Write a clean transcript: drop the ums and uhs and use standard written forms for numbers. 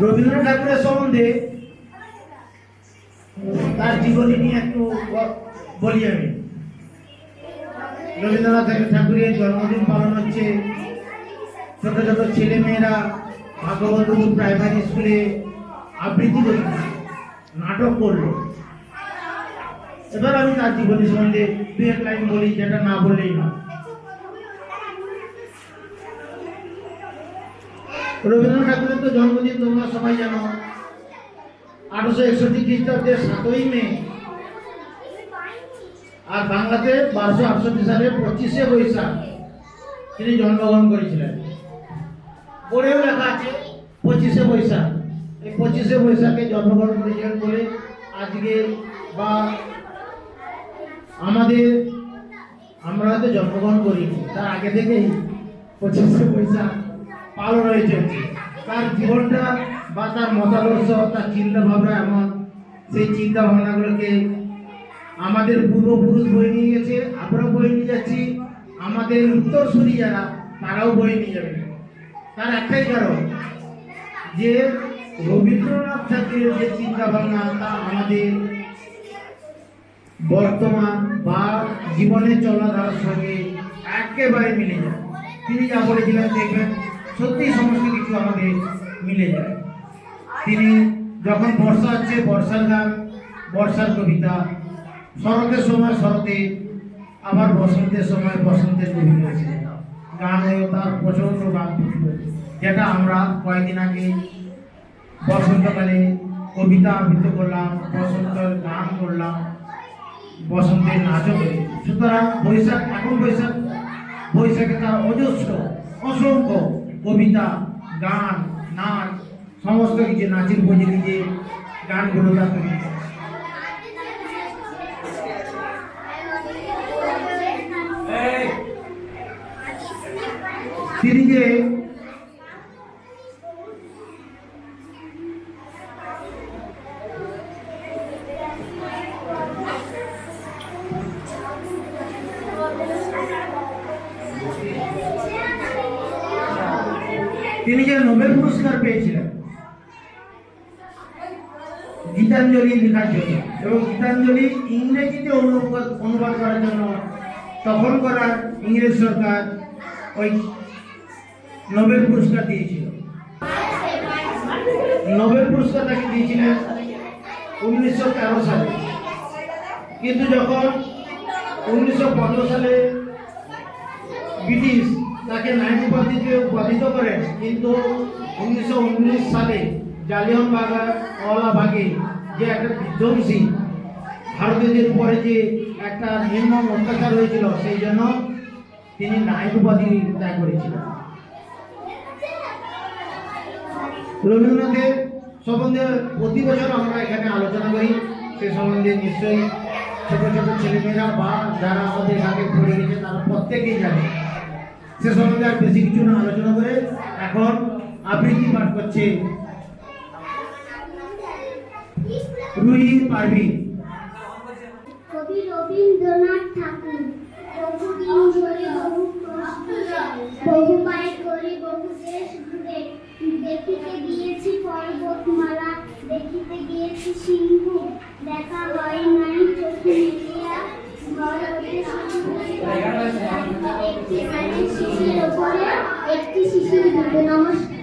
রবীন্দ্রনাথ ঠাকুরের সম্বন্ধে তার জীবনী নিয়ে একটু বলি আমি। রবীন্দ্রনাথ ঠাকুরের জন্মদিন পালন হচ্ছে। ছোট ছোট ছেলে মেয়েরা ভাগবতপুর প্রাইমারি স্কুলে আবৃত্তি করল, নাটক করলো। এবার আমি তার জীবনী সম্বন্ধে দু এক লাইন বলি, যেটা না বললেই না। রবীন্দ্রনাথ ঠাকুরের তো জন্মদিন তোমরা সবাই জানো, 1861 খ্রিস্টাব্দের 7ই মে, আর বাংলাতে 1268 সালের 25শে বৈশাখ তিনি জন্মগ্রহণ করেছিলেন। পরেও লেখা আছে 25শে বৈশাখ। এই 25শে বৈশাখে জন্মগ্রহণ করেছিলেন বলে আজকে বা আমরা হয়তো জন্মগ্রহণ করিনি, তার আগে থেকেই 25শে বৈশাখ পালন হয়েছে। তার জীবনটা বা তার মতাদর্শ, তার চিন্তা ভাবনা এমন, সেই চিন্তা ভাবনাগুলোকে আমাদের পূর্বপুরুষ বয়ে নিয়ে গেছে, আমরাও বয়ে নিয়ে যাচ্ছি, আমাদের উত্তরসূরি যারা তারাও বয়ে নিয়ে যাবে। তার একটাই কারণ যে রবীন্দ্রনাথ ঠাকুরের যে চিন্তা ভাবনা তা আমাদের বর্তমান বা জীবনে চলাধারার সঙ্গে একেবারে মিলে যায়। তিনি যা বলেছিলেন দেখবেন সত্যি সমস্ত কিছু আমাদের মিলে যায়। তিনি যখন বর্ষা হচ্ছে বর্ষার গান, বর্ষার কবিতা, শরতের সময় শরতে, আবার বসন্তের সময় বসন্তের কবিতা গান হয়ে তার প্রচন্ড গান, যেটা আমরা কয়েকদিন আগে বসন্তকালে কবিতা আবৃত্তি করলাম, বসন্তের গান করলাম, বসন্তের নাচও করি। সুতরাং বৈশাখ, এখন বৈশাখে তার অজস্র অসংখ্য কবিতা, গান, নাচ, সমস্ত কিছু, নাচের উপযোগী যে গানগুলো তার কবিতা। তিনি যে নোবেল পুরস্কার পেয়েছিলেন গীতাঞ্জলি লেখার জন্য, এবং গীতাঞ্জলি ইংরেজিতে অনুবাদ করার জন্য তখন করার ইংরেজ সরকার ওই নোবেল পুরস্কার দিয়েছিল। নোবেল পুরস্কার তাকে দিয়েছিলেন 1913 সালে, কিন্তু যখন 1915 সালে ব্রিটিশ তাকে নাইট উপাধিতে উপাধিত করেন, কিন্তু 1919 সালে জালিয়ানওয়ালাবাগে যে একটা বিধ্বংসী ভারতীয়দের উপরে যে একটা নির্মম অত্যাচার হয়েছিল, সেই জন্য তিনি নাইট উপাধি ত্যাগ করেছিলেন। রবীন্দ্রনাথের সম্বন্ধে প্রতি বছর আমরা এখানে আলোচনা করি, সে সম্বন্ধে নিশ্চয়ই ছোট ছোট ছেলেমেয়েরা বা যারা আমাদের আগে পড়ে গেছে তারা প্রত্যেকেই জানে। সে সম্বন্ধে আর বেশি কিছু না আলোচনা করে এখন আবৃত্তি পাঠ করছে রুহি পারভি। কবি রবীন্দ্রনাথ ঠাকুর বহুদিন ধরে বহু কষ্ট বহু পায়ে করে বহু দেশ ঘুরে দেখিতে গিয়েছি পর্বতমালা, দেখিতে গিয়েছি সিংহ, দেখা হয় নাই চোখে মেলিয়া, ঘর হতে একটি শিশির ওপরে একটি শিশির ডুবে। নমস্কার।